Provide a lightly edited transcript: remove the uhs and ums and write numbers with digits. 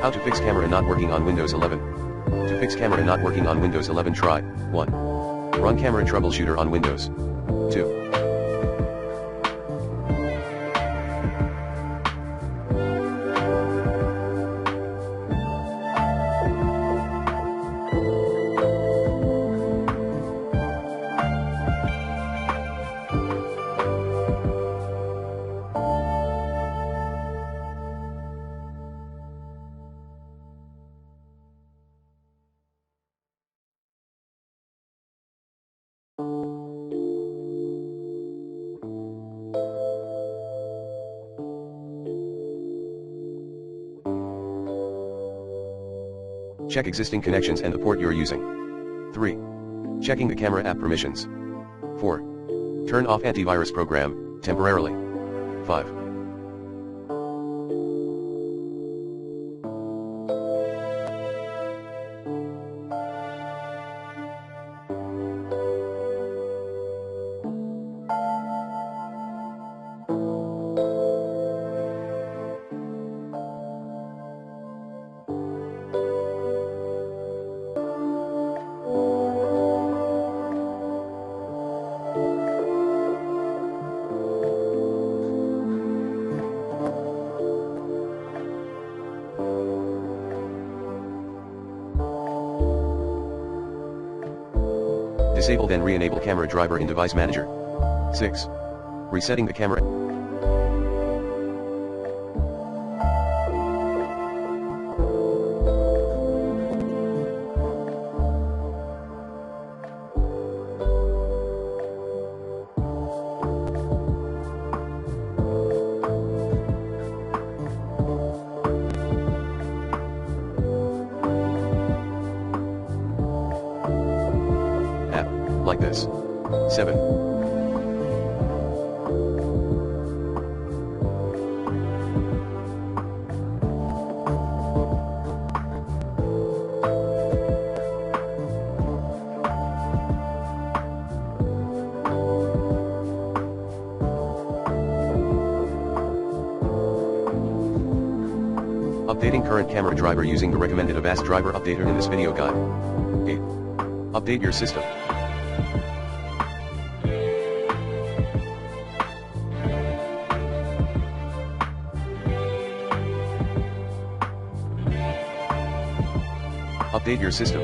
How to fix camera not working on Windows 11. To fix camera not working on Windows 11, try 1. Run camera troubleshooter on Windows. 2. Check existing connections and the port you're using. 3. Checking the camera app permissions. 4. Turn off antivirus program, temporarily. 5. Disable then re-enable camera driver in Device Manager. 6. Resetting the camera. Like this. 7. Updating current camera driver using the recommended Avast driver updater in this video guide. 8. Update your system. Update your system.